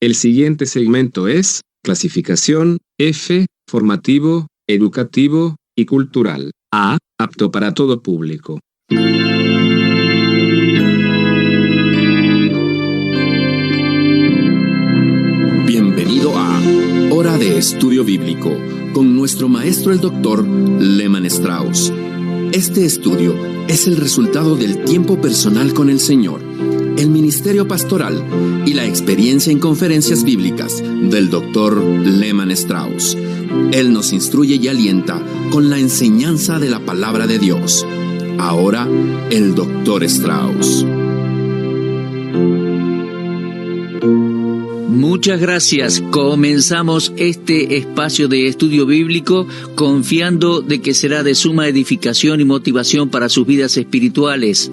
El siguiente segmento es clasificación F, formativo, educativo y cultural. A, apto para todo público. Bienvenido a Hora de Estudio Bíblico con nuestro maestro el Dr. Lehman Strauss. Este estudio es el resultado del tiempo personal con el Señor, el ministerio pastoral y la experiencia en conferencias bíblicas del Dr. Lehman Strauss. Él nos instruye y alienta con la enseñanza de la palabra de Dios. Ahora, el Dr. Strauss. Muchas gracias. Comenzamos este espacio de estudio bíblico confiando de que será de suma edificación y motivación para sus vidas espirituales.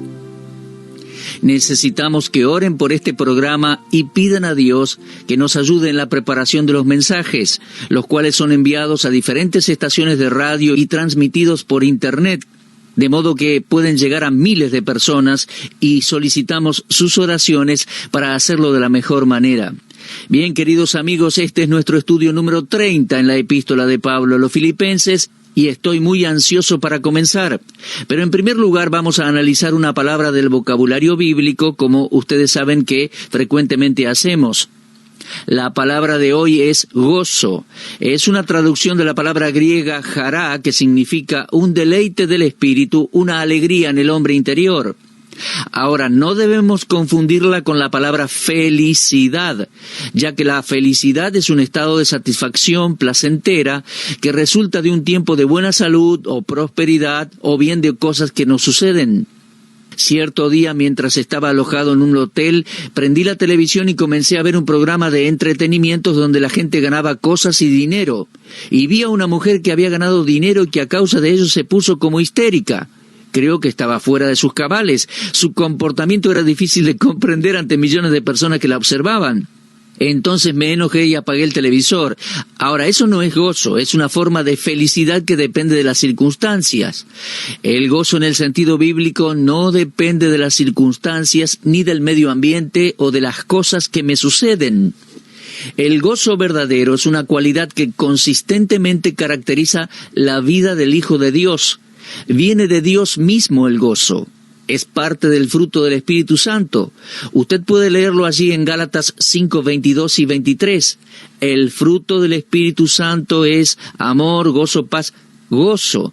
Necesitamos que oren por este programa y pidan a Dios que nos ayude en la preparación de los mensajes, los cuales son enviados a diferentes estaciones de radio y transmitidos por Internet, de modo que pueden llegar a miles de personas y solicitamos sus oraciones para hacerlo de la mejor manera. Bien, queridos amigos, este es nuestro estudio número 30 en la epístola de Pablo a los Filipenses y estoy muy ansioso para comenzar. Pero en primer lugar vamos a analizar una palabra del vocabulario bíblico, como ustedes saben que frecuentemente hacemos. La palabra de hoy es gozo. Es una traducción de la palabra griega jará, que significa un deleite del espíritu, una alegría en el hombre interior. Ahora, no debemos confundirla con la palabra felicidad, ya que la felicidad es un estado de satisfacción placentera que resulta de un tiempo de buena salud o prosperidad o bien de cosas que nos suceden. Cierto día, mientras estaba alojado en un hotel, prendí la televisión y comencé a ver un programa de entretenimientos donde la gente ganaba cosas y dinero. Y vi a una mujer que había ganado dinero y que a causa de ello se puso como histérica. Creo que estaba fuera de sus cabales. Su comportamiento era difícil de comprender ante millones de personas que la observaban. Entonces me enojé y apagué el televisor. Ahora, eso no es gozo, es una forma de felicidad que depende de las circunstancias. El gozo en el sentido bíblico no depende de las circunstancias, ni del medio ambiente o de las cosas que me suceden. El gozo verdadero es una cualidad que consistentemente caracteriza la vida del Hijo de Dios. Viene de Dios mismo el gozo. Es parte del fruto del Espíritu Santo. Usted puede leerlo allí en Gálatas 5, 22 y 23. El fruto del Espíritu Santo es amor, gozo, paz, gozo.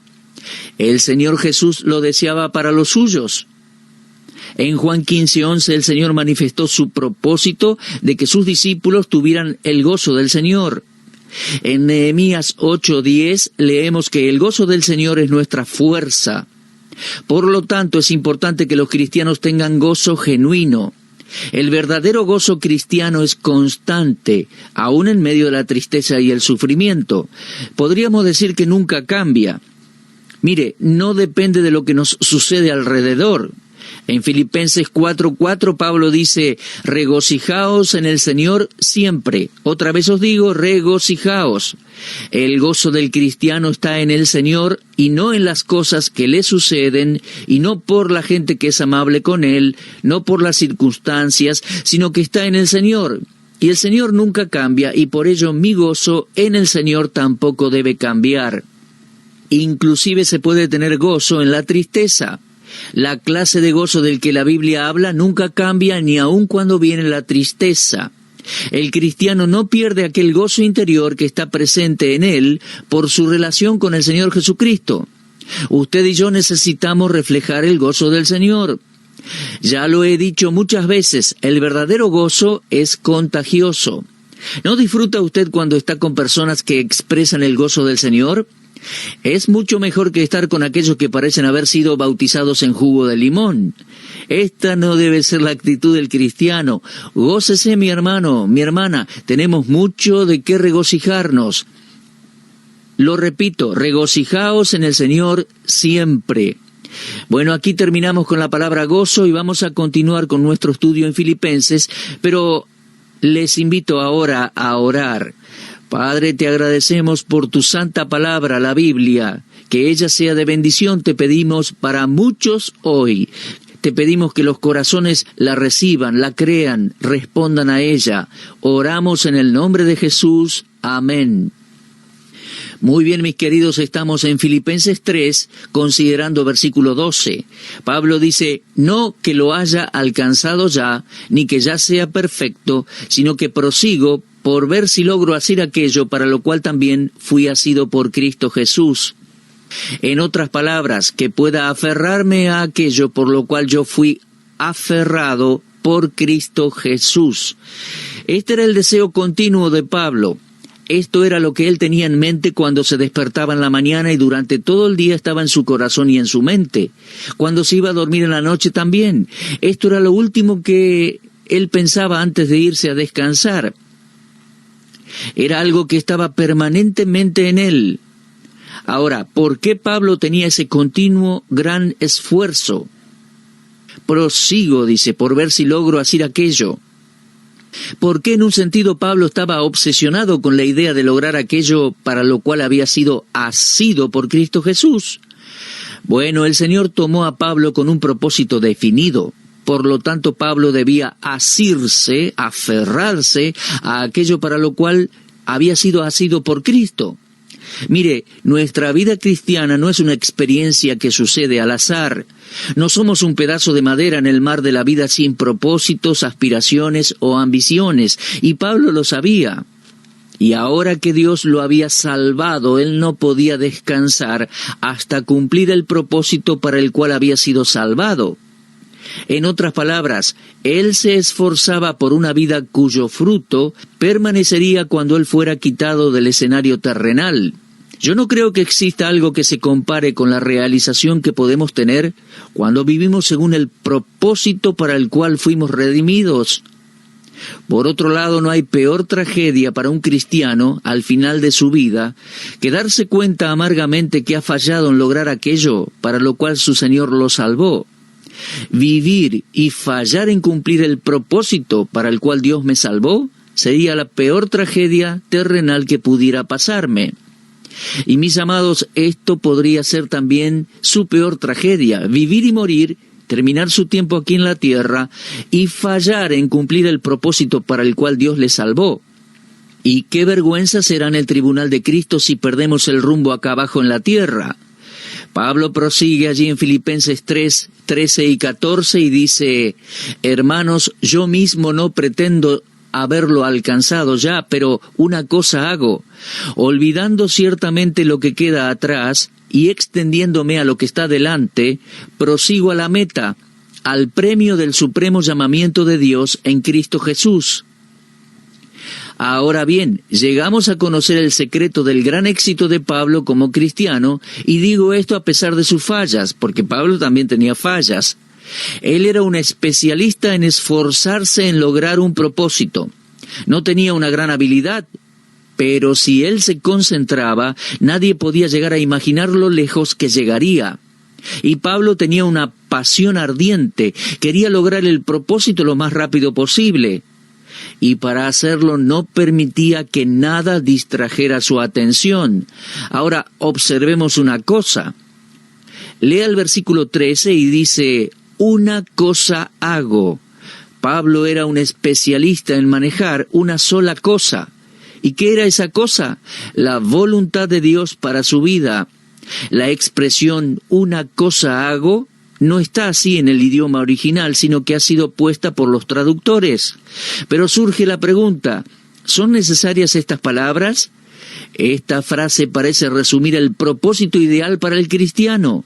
El Señor Jesús lo deseaba para los suyos. En Juan 15, 11 el Señor manifestó su propósito de que sus discípulos tuvieran el gozo del Señor. En Nehemías 8:10 leemos que el gozo del Señor es nuestra fuerza. Por lo tanto, es importante que los cristianos tengan gozo genuino. El verdadero gozo cristiano es constante, aún en medio de la tristeza y el sufrimiento. Podríamos decir que nunca cambia. Mire, no depende de lo que nos sucede alrededor. En Filipenses 4:4 Pablo dice, regocijaos en el Señor siempre. Otra vez os digo, regocijaos. El gozo del cristiano está en el Señor y no en las cosas que le suceden, y no por la gente que es amable con Él, no por las circunstancias, sino que está en el Señor. Y el Señor nunca cambia, y por ello mi gozo en el Señor tampoco debe cambiar. Inclusive se puede tener gozo en la tristeza. La clase de gozo del que la Biblia habla nunca cambia ni aun cuando viene la tristeza. El cristiano no pierde aquel gozo interior que está presente en él por su relación con el Señor Jesucristo. Usted y yo necesitamos reflejar el gozo del Señor. Ya lo he dicho muchas veces, el verdadero gozo es contagioso. ¿No disfruta usted cuando está con personas que expresan el gozo del Señor? Es mucho mejor que estar con aquellos que parecen haber sido bautizados en jugo de limón. Esta no debe ser la actitud del cristiano. Gócese, mi hermano, mi hermana, tenemos mucho de qué regocijarnos. Lo repito, regocijaos en el Señor siempre. Bueno, aquí terminamos con la palabra gozo y vamos a continuar con nuestro estudio en Filipenses, pero les invito ahora a orar. Padre, te agradecemos por tu santa palabra, la Biblia. Que ella sea de bendición, te pedimos para muchos hoy. te pedimos que los corazones la reciban, la crean, respondan a ella. Oramos en el nombre de Jesús. Amén. Muy bien, mis queridos, estamos en Filipenses 3, considerando versículo 12. Pablo dice, no que lo haya alcanzado ya, ni que ya sea perfecto, sino que prosigo por ver si logro hacer aquello para lo cual también fui asido por Cristo Jesús. En otras palabras, que pueda aferrarme a aquello por lo cual yo fui aferrado por Cristo Jesús. Este era el deseo continuo de Pablo. Esto era lo que él tenía en mente cuando se despertaba en la mañana y durante todo el día estaba en su corazón y en su mente. Cuando se iba a dormir en la noche también. Esto era lo último que él pensaba antes de irse a descansar. Era algo que estaba permanentemente en él. Ahora, ¿por qué Pablo tenía ese continuo gran esfuerzo? Prosigo, dice, por ver si logro hacer aquello. ¿Por qué en un sentido Pablo estaba obsesionado con la idea de lograr aquello para lo cual había sido asido por Cristo Jesús? Bueno, el Señor tomó a Pablo con un propósito definido. Por lo tanto, Pablo debía asirse, aferrarse a aquello para lo cual había sido asido por Cristo. Mire, nuestra vida cristiana no es una experiencia que sucede al azar. No somos un pedazo de madera en el mar de la vida sin propósitos, aspiraciones o ambiciones. Y Pablo lo sabía. Y ahora que Dios lo había salvado, él no podía descansar hasta cumplir el propósito para el cual había sido salvado. En otras palabras, él se esforzaba por una vida cuyo fruto permanecería cuando él fuera quitado del escenario terrenal. Yo no creo que exista algo que se compare con la realización que podemos tener cuando vivimos según el propósito para el cual fuimos redimidos. Por otro lado, no hay peor tragedia para un cristiano al final de su vida que darse cuenta amargamente que ha fallado en lograr aquello para lo cual su Señor lo salvó. Vivir y fallar en cumplir el propósito para el cual Dios me salvó sería la peor tragedia terrenal que pudiera pasarme. Y mis amados, esto podría ser también su peor tragedia, vivir y morir, terminar su tiempo aquí en la tierra y fallar en cumplir el propósito para el cual Dios le salvó. Y qué vergüenza será en el tribunal de Cristo si perdemos el rumbo acá abajo en la tierra. Pablo prosigue allí en Filipenses 3, 13 y 14 y dice, hermanos, yo mismo no pretendo haberlo alcanzado ya, pero una cosa hago, olvidando ciertamente lo que queda atrás y extendiéndome a lo que está delante, prosigo a la meta, al premio del supremo llamamiento de Dios en Cristo Jesús. Ahora bien, llegamos a conocer el secreto del gran éxito de Pablo como cristiano, y digo esto a pesar de sus fallas, porque Pablo también tenía fallas. Él era un especialista en esforzarse en lograr un propósito. No tenía una gran habilidad, pero si él se concentraba, nadie podía llegar a imaginar lo lejos que llegaría. Y Pablo tenía una pasión ardiente, quería lograr el propósito lo más rápido posible. Y para hacerlo no permitía que nada distrajera su atención. Ahora, observemos una cosa. Lea el versículo 13 y dice, una cosa hago. Pablo era un especialista en manejar una sola cosa. ¿Y qué era esa cosa? La voluntad de Dios para su vida. La expresión una cosa hago no está así en el idioma original, sino que ha sido puesta por los traductores. Pero surge la pregunta, ¿son necesarias estas palabras? Esta frase parece resumir el propósito ideal para el cristiano.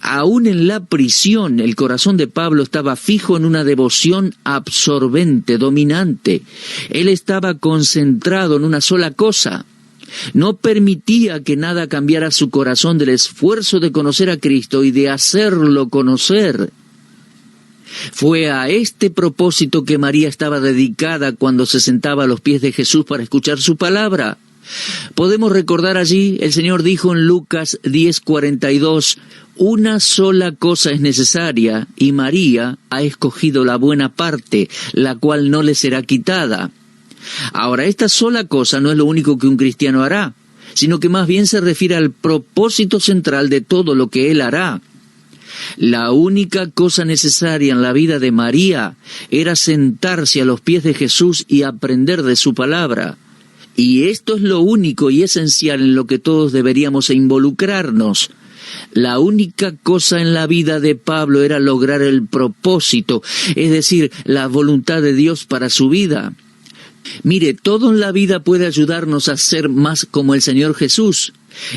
Aún en la prisión, el corazón de Pablo estaba fijo en una devoción absorbente, dominante. Él estaba concentrado en una sola cosa. No permitía que nada cambiara su corazón del esfuerzo de conocer a Cristo y de hacerlo conocer. Fue a este propósito que María estaba dedicada cuando se sentaba a los pies de Jesús para escuchar su palabra. Podemos recordar allí, el Señor dijo en Lucas 10:42, una sola cosa es necesaria, y María ha escogido la buena parte, la cual no le será quitada. Ahora, esta sola cosa no es lo único que un cristiano hará, sino que más bien se refiere al propósito central de todo lo que él hará. La única cosa necesaria en la vida de María era sentarse a los pies de Jesús y aprender de su palabra. Y esto es lo único y esencial en lo que todos deberíamos involucrarnos. La única cosa en la vida de Pablo era lograr el propósito, es decir, la voluntad de Dios para su vida. Mire, todo en la vida puede ayudarnos a ser más como el Señor Jesús.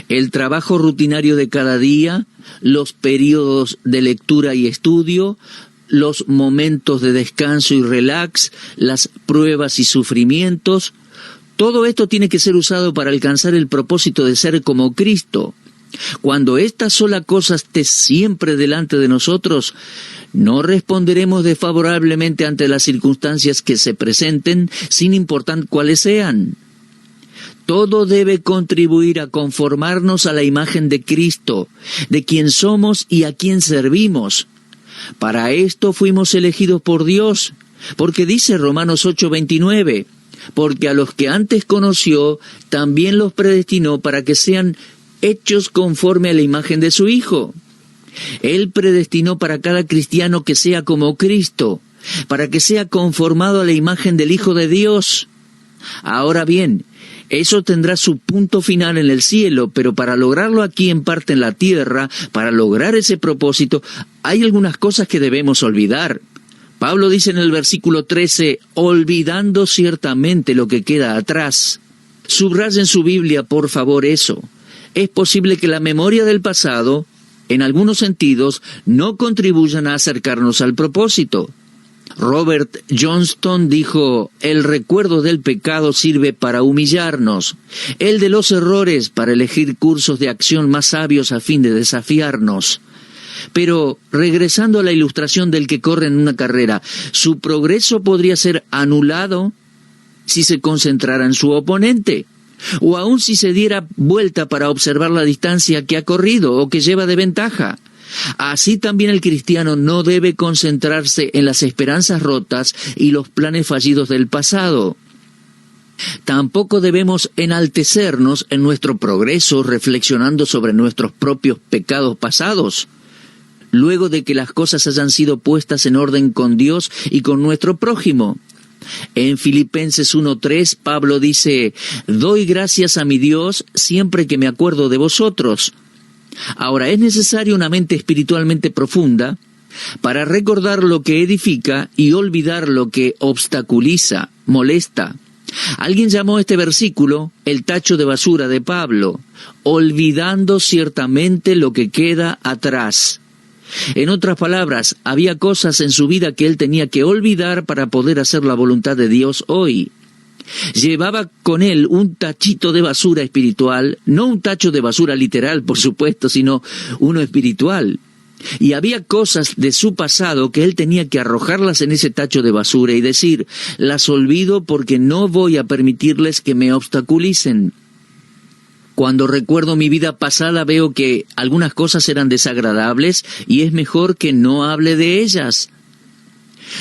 El trabajo rutinario de cada día, los periodos de lectura y estudio, los momentos de descanso y relax, las pruebas y sufrimientos, todo esto tiene que ser usado para alcanzar el propósito de ser como Cristo. Cuando esta sola cosa esté siempre delante de nosotros, no responderemos desfavorablemente ante las circunstancias que se presenten, sin importar cuáles sean. Todo debe contribuir a conformarnos a la imagen de Cristo, de quien somos y a quien servimos. Para esto fuimos elegidos por Dios, porque dice Romanos 8:29, porque a los que antes conoció, también los predestinó para que sean hechos conforme a la imagen de su Hijo. Él predestinó para cada cristiano que sea como Cristo, para que sea conformado a la imagen del Hijo de Dios. Ahora bien, eso tendrá su punto final en el cielo, pero para lograrlo aquí en parte en la tierra, para lograr ese propósito, hay algunas cosas que debemos olvidar. Pablo dice en el versículo 13, olvidando ciertamente lo que queda atrás. Subrayen su Biblia, por favor, eso. Es posible que la memoria del pasado, en algunos sentidos, no contribuyan a acercarnos al propósito. Robert Johnston dijo, el recuerdo del pecado sirve para humillarnos, el de los errores para elegir cursos de acción más sabios a fin de desafiarnos. Pero, regresando a la ilustración del que corre en una carrera, su progreso podría ser anulado si se concentrara en su oponente, o aun si se diera vuelta para observar la distancia que ha corrido o que lleva de ventaja. Así también el cristiano no debe concentrarse en las esperanzas rotas y los planes fallidos del pasado. Tampoco debemos enaltecernos en nuestro progreso reflexionando sobre nuestros propios pecados pasados. Luego de que las cosas hayan sido puestas en orden con Dios y con nuestro prójimo. En Filipenses 1:3, Pablo dice, doy gracias a mi Dios siempre que me acuerdo de vosotros. Ahora, es necesaria una mente espiritualmente profunda para recordar lo que edifica y olvidar lo que obstaculiza, molesta. Alguien llamó este versículo el tacho de basura de Pablo, olvidando ciertamente lo que queda atrás. En otras palabras, había cosas en su vida que él tenía que olvidar para poder hacer la voluntad de Dios hoy. Llevaba con él un tachito de basura espiritual, no un tacho de basura literal, por supuesto, sino uno espiritual. Y había cosas de su pasado que él tenía que arrojarlas en ese tacho de basura y decir, las olvido porque no voy a permitirles que me obstaculicen. Cuando recuerdo mi vida pasada veo que algunas cosas eran desagradables y es mejor que no hable de ellas.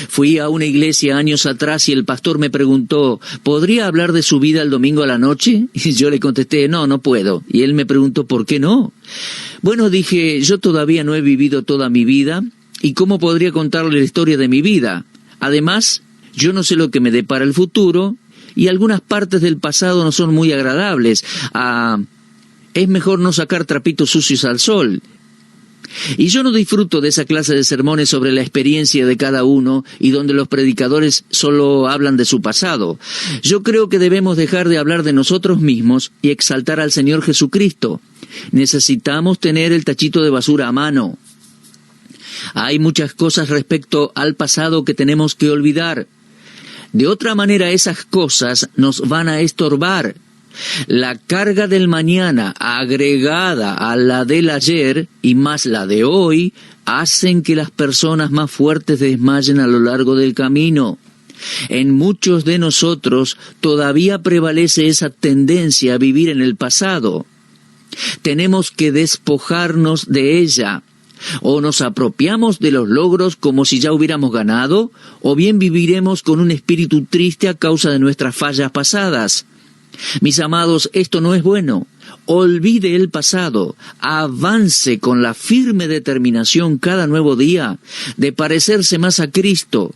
Fui a una iglesia años atrás y el pastor me preguntó, ¿podría hablar de su vida el domingo a la noche? Y yo le contesté, no puedo. Y él me preguntó, ¿por qué no? Bueno, dije, yo todavía no he vivido toda mi vida, ¿y cómo podría contarle la historia de mi vida? Además, yo no sé lo que me depara el futuro, y algunas partes del pasado no son muy agradables. Es mejor no sacar trapitos sucios al sol. Y yo no disfruto de esa clase de sermones sobre la experiencia de cada uno y donde los predicadores solo hablan de su pasado. Yo creo que debemos dejar de hablar de nosotros mismos y exaltar al Señor Jesucristo. Necesitamos tener el tachito de basura a mano. Hay muchas cosas respecto al pasado que tenemos que olvidar. De otra manera, esas cosas nos van a estorbar. La carga del mañana agregada a la del ayer y más la de hoy hacen que las personas más fuertes desmayen a lo largo del camino. En muchos de nosotros todavía prevalece esa tendencia a vivir en el pasado. Tenemos que despojarnos de ella. O nos apropiamos de los logros como si ya hubiéramos ganado, o bien viviremos con un espíritu triste a causa de nuestras fallas pasadas. Mis amados, esto no es bueno. Olvide el pasado, avance con la firme determinación cada nuevo día de parecerse más a Cristo.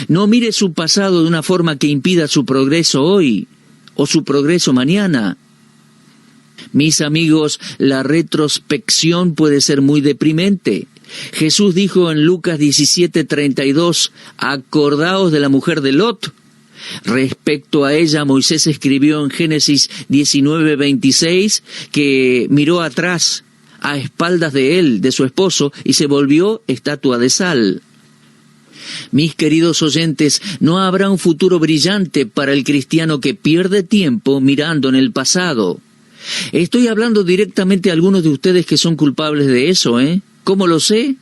No mire su pasado de una forma que impida su progreso hoy o su progreso mañana. Mis amigos, la retrospección puede ser muy deprimente. Jesús dijo en Lucas 17:32, acordaos de la mujer de Lot. Respecto a ella, Moisés escribió en Génesis 19:26 que miró atrás, a espaldas de él, de su esposo, y se volvió estatua de sal. Mis queridos oyentes, no habrá un futuro brillante para el cristiano que pierde tiempo mirando en el pasado. Estoy hablando directamente a algunos de ustedes que son culpables de eso, ¿eh? ¿Cómo lo sé?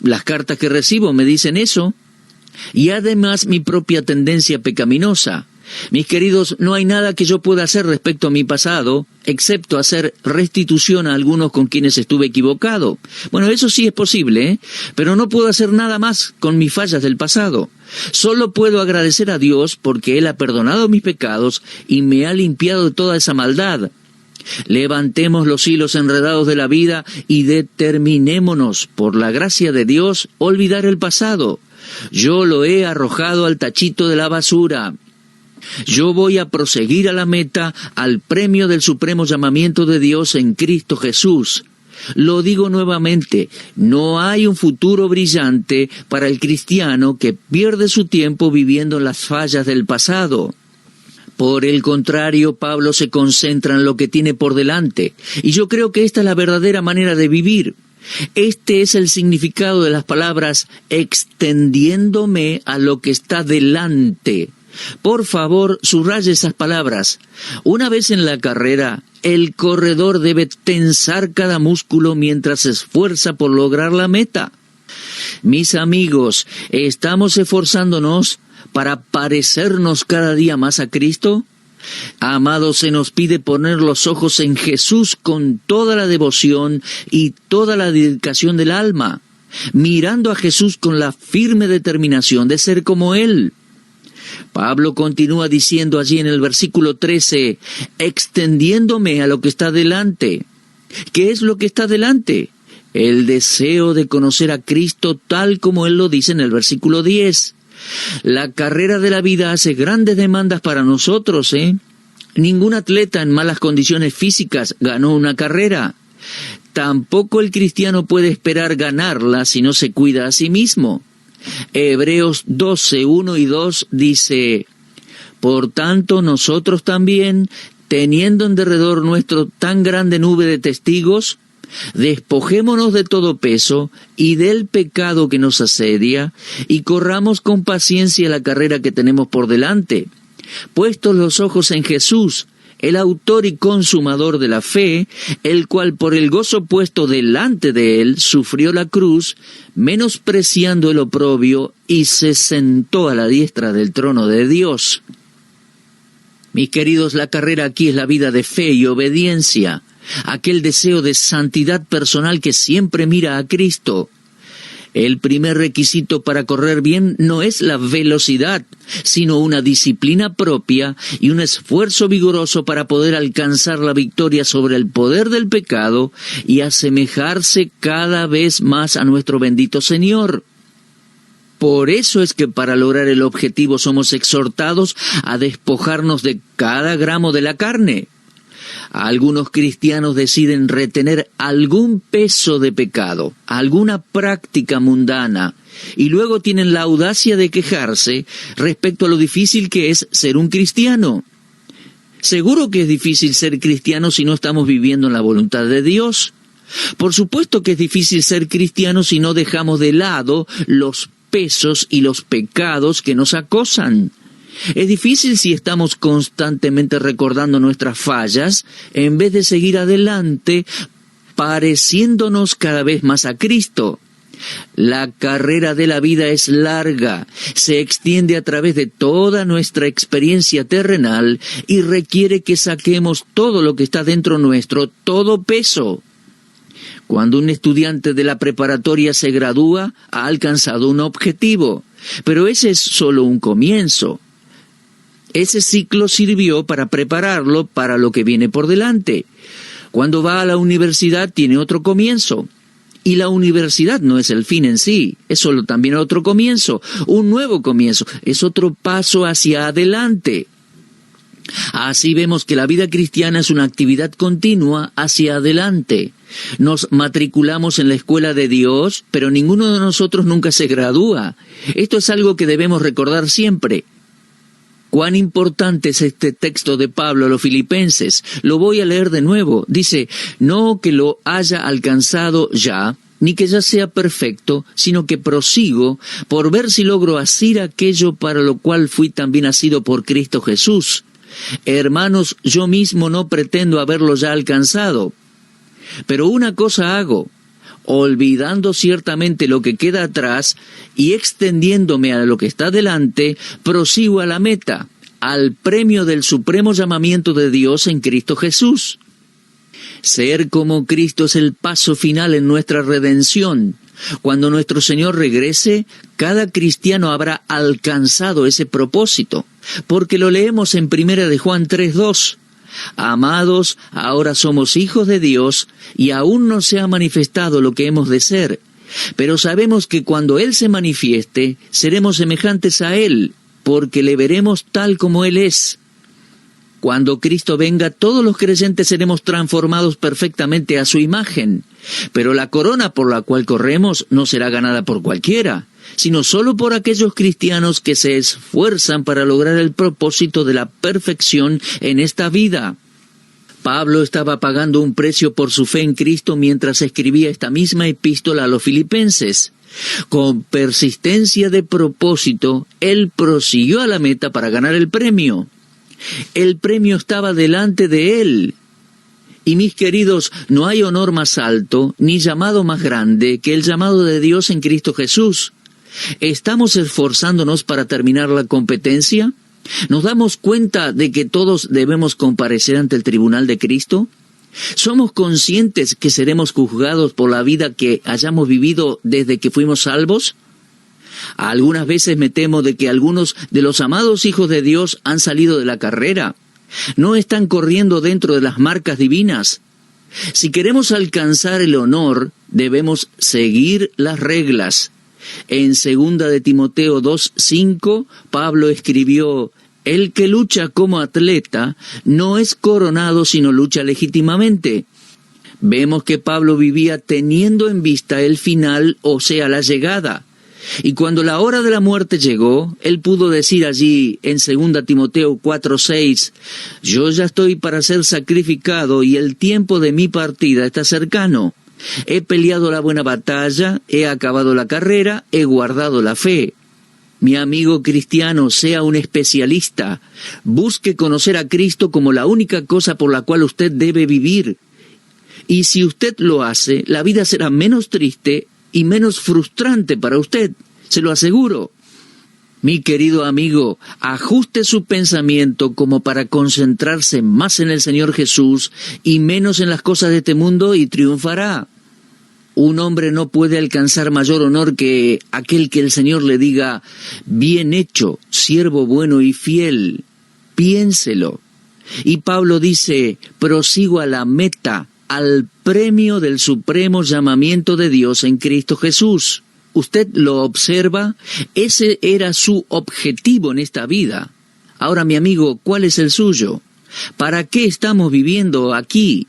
Las cartas que recibo me dicen eso. Y además mi propia tendencia pecaminosa. Mis queridos, no hay nada que yo pueda hacer respecto a mi pasado, excepto hacer restitución a algunos con quienes estuve equivocado. Bueno, eso sí es posible, pero no puedo hacer nada más con mis fallas del pasado. Solo puedo agradecer a Dios porque Él ha perdonado mis pecados y me ha limpiado de toda esa maldad. Levantemos los hilos enredados de la vida y determinémonos, por la gracia de Dios, olvidar el pasado. Yo lo he arrojado al tachito de la basura. Yo voy a proseguir a la meta, al premio del supremo llamamiento de Dios en Cristo Jesús. Lo digo nuevamente, no hay un futuro brillante para el cristiano que pierde su tiempo viviendo en las fallas del pasado. Por el contrario, Pablo se concentra en lo que tiene por delante, y yo creo que esta es la verdadera manera de vivir. Este es el significado de las palabras extendiéndome a lo que está delante. Por favor, subraye esas palabras. Una vez en la carrera, el corredor debe tensar cada músculo mientras se esfuerza por lograr la meta. Mis amigos, ¿estamos esforzándonos para parecernos cada día más a Cristo? Amados, se nos pide poner los ojos en Jesús con toda la devoción y toda la dedicación del alma, mirando a Jesús con la firme determinación de ser como Él. Pablo continúa diciendo allí en el versículo 13, extendiéndome a lo que está delante. ¿Qué es lo que está delante? El deseo de conocer a Cristo tal como Él lo dice en el versículo 10. La carrera de la vida hace grandes demandas para nosotros, Ningún atleta en malas condiciones físicas ganó una carrera. Tampoco el cristiano puede esperar ganarla si no se cuida a sí mismo. Hebreos 12, 1 y 2 dice, por tanto nosotros también, teniendo en derredor nuestro tan grande nube de testigos, despojémonos de todo peso y del pecado que nos asedia, y corramos con paciencia la carrera que tenemos por delante, puestos los ojos en Jesús, el autor y consumador de la fe, el cual por el gozo puesto delante de él sufrió la cruz, menospreciando el oprobio, y se sentó a la diestra del trono de Dios. Mis queridos, la carrera aquí es la vida de fe y obediencia, aquel deseo de santidad personal que siempre mira a Cristo. El primer requisito para correr bien no es la velocidad, sino una disciplina propia y un esfuerzo vigoroso para poder alcanzar la victoria sobre el poder del pecado y asemejarse cada vez más a nuestro bendito Señor. Por eso es que para lograr el objetivo somos exhortados a despojarnos de cada gramo de la carne. Algunos cristianos deciden retener algún peso de pecado, alguna práctica mundana, y luego tienen la audacia de quejarse respecto a lo difícil que es ser un cristiano. Seguro que es difícil ser cristiano si no estamos viviendo en la voluntad de Dios. Por supuesto que es difícil ser cristiano si no dejamos de lado los pesos y los pecados que nos acosan. Es difícil si estamos constantemente recordando nuestras fallas, en vez de seguir adelante, pareciéndonos cada vez más a Cristo. La carrera de la vida es larga, se extiende a través de toda nuestra experiencia terrenal y requiere que saquemos todo lo que está dentro nuestro, todo peso. Cuando un estudiante de la preparatoria se gradúa, ha alcanzado un objetivo, pero ese es solo un comienzo. Ese ciclo sirvió para prepararlo para lo que viene por delante. Cuando va a la universidad tiene otro comienzo. Y la universidad no es el fin en sí, es solo también otro comienzo, un nuevo comienzo, es otro paso hacia adelante. Así vemos que la vida cristiana es una actividad continua hacia adelante. Nos matriculamos en la escuela de Dios, pero ninguno de nosotros nunca se gradúa. Esto es algo que debemos recordar siempre. Cuán importante es este texto de Pablo a los filipenses. Lo voy a leer de nuevo. Dice, no que lo haya alcanzado ya, ni que ya sea perfecto, sino que prosigo por ver si logro asir aquello para lo cual fui también asido por Cristo Jesús. Hermanos, yo mismo no pretendo haberlo ya alcanzado, pero una cosa hago, olvidando ciertamente lo que queda atrás y extendiéndome a lo que está delante, prosigo a la meta, al premio del supremo llamamiento de Dios en Cristo Jesús. Ser como Cristo es el paso final en nuestra redención. Cuando nuestro Señor regrese, cada cristiano habrá alcanzado ese propósito, porque lo leemos en 1 de Juan 3:2. Amados, ahora somos hijos de Dios y aún no se ha manifestado lo que hemos de ser, pero sabemos que cuando Él se manifieste, seremos semejantes a Él, porque le veremos tal como Él es. Cuando Cristo venga, todos los creyentes seremos transformados perfectamente a su imagen, pero la corona por la cual corremos no será ganada por cualquiera, sino solo por aquellos cristianos que se esfuerzan para lograr el propósito de la perfección en esta vida. Pablo estaba pagando un precio por su fe en Cristo mientras escribía esta misma epístola a los filipenses. Con persistencia de propósito, él prosiguió a la meta para ganar el premio. El premio estaba delante de él. Y mis queridos, no hay honor más alto, ni llamado más grande que el llamado de Dios en Cristo Jesús. ¿Estamos esforzándonos para terminar la competencia? ¿Nos damos cuenta de que todos debemos comparecer ante el tribunal de Cristo? ¿Somos conscientes que seremos juzgados por la vida que hayamos vivido desde que fuimos salvos? Algunas veces me temo de que algunos de los amados hijos de Dios han salido de la carrera. No están corriendo dentro de las marcas divinas. Si queremos alcanzar el honor, debemos seguir las reglas. En 2 de Timoteo 2:5, Pablo escribió, el que lucha como atleta no es coronado sino lucha legítimamente. Vemos que Pablo vivía teniendo en vista el final, o sea, la llegada. Y cuando la hora de la muerte llegó, él pudo decir allí en 2 Timoteo 4:6, yo ya estoy para ser sacrificado y el tiempo de mi partida está cercano. He peleado la buena batalla, he acabado la carrera, he guardado la fe. Mi amigo cristiano, sea un especialista. Busque conocer a Cristo como la única cosa por la cual usted debe vivir. Y si usted lo hace, la vida será menos triste y menos frustrante para usted, se lo aseguro. Mi querido amigo, ajuste su pensamiento como para concentrarse más en el Señor Jesús y menos en las cosas de este mundo y triunfará. Un hombre no puede alcanzar mayor honor que aquel que el Señor le diga, bien hecho, siervo bueno y fiel. Piénselo. Y Pablo dice, prosigo a la meta, al premio del supremo llamamiento de Dios en Cristo Jesús. Usted lo observa, ese era su objetivo en esta vida. Ahora, mi amigo, ¿cuál es el suyo? ¿Para qué estamos viviendo aquí?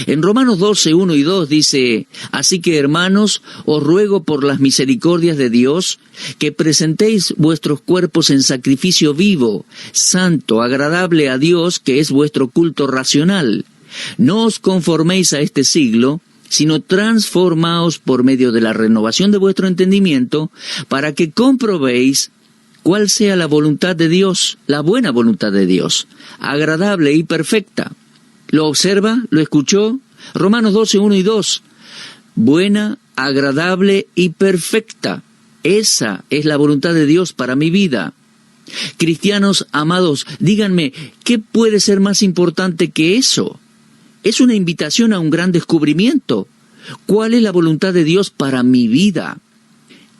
En Romanos 12:1 y 2 dice, así que hermanos, os ruego por las misericordias de Dios, que presentéis vuestros cuerpos en sacrificio vivo, santo, agradable a Dios, que es vuestro culto racional. No os conforméis a este siglo, sino transformaos por medio de la renovación de vuestro entendimiento, para que comprobéis cuál sea la voluntad de Dios, la buena voluntad de Dios, agradable y perfecta. ¿Lo observa? ¿Lo escuchó? Romanos 12:1 y 2. Buena, agradable y perfecta. Esa es la voluntad de Dios para mi vida. Cristianos amados, díganme, ¿qué puede ser más importante que eso? Es una invitación a un gran descubrimiento. ¿Cuál es la voluntad de Dios para mi vida?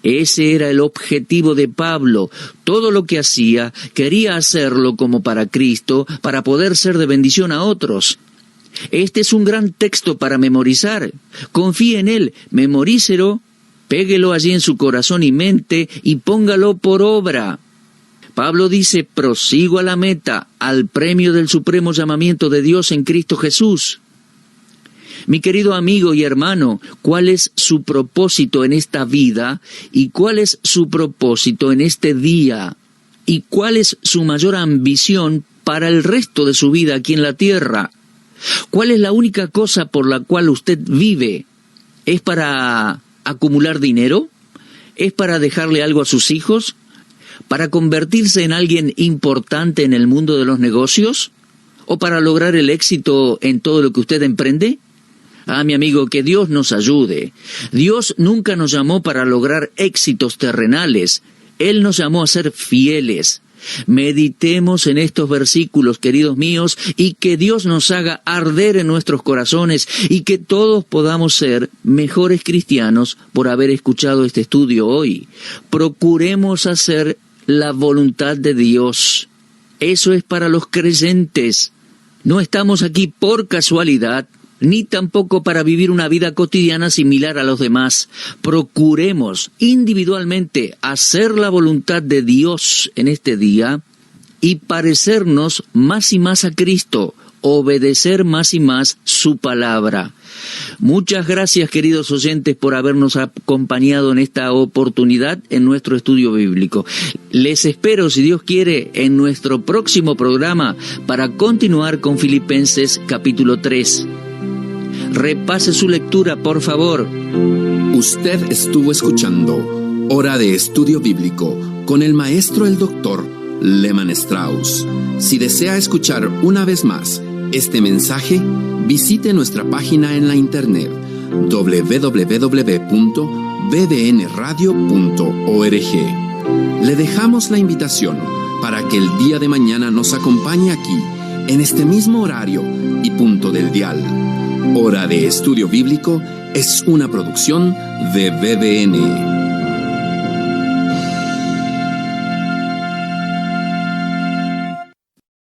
Ese era el objetivo de Pablo. Todo lo que hacía, quería hacerlo como para Cristo, para poder ser de bendición a otros. Este es un gran texto para memorizar. Confíe en él, memorícelo, péguelo allí en su corazón y mente y póngalo por obra. Pablo dice, prosigo a la meta, al premio del supremo llamamiento de Dios en Cristo Jesús. Mi querido amigo y hermano, ¿cuál es su propósito en esta vida? ¿Y cuál es su propósito en este día? ¿Y cuál es su mayor ambición para el resto de su vida aquí en la tierra? ¿Cuál es la única cosa por la cual usted vive? ¿Es para acumular dinero? ¿Es para dejarle algo a sus hijos? ¿Para convertirse en alguien importante en el mundo de los negocios? ¿O para lograr el éxito en todo lo que usted emprende? Mi amigo, que Dios nos ayude. Dios nunca nos llamó para lograr éxitos terrenales. Él nos llamó a ser fieles. Meditemos en estos versículos, queridos míos, y que Dios nos haga arder en nuestros corazones y que todos podamos ser mejores cristianos por haber escuchado este estudio hoy. Procuremos hacer la voluntad de Dios. Eso es para los creyentes. No estamos aquí por casualidad, ni tampoco para vivir una vida cotidiana similar a los demás. Procuremos individualmente hacer la voluntad de Dios en este día y parecernos más y más a Cristo, obedecer más y más su palabra. Muchas gracias, queridos oyentes, por habernos acompañado en esta oportunidad en nuestro estudio bíblico. Les espero, si Dios quiere, en nuestro próximo programa para continuar con Filipenses capítulo 3. Repase su lectura, por favor. Usted estuvo escuchando Hora de Estudio Bíblico con el maestro el doctor Lehman Strauss. Si desea escuchar una vez más este mensaje, visite nuestra página en la internet www.bbnradio.org. Le dejamos la invitación para que el día de mañana nos acompañe aquí, en este mismo horario y punto del dial. Hora de Estudio Bíblico es una producción de BBN.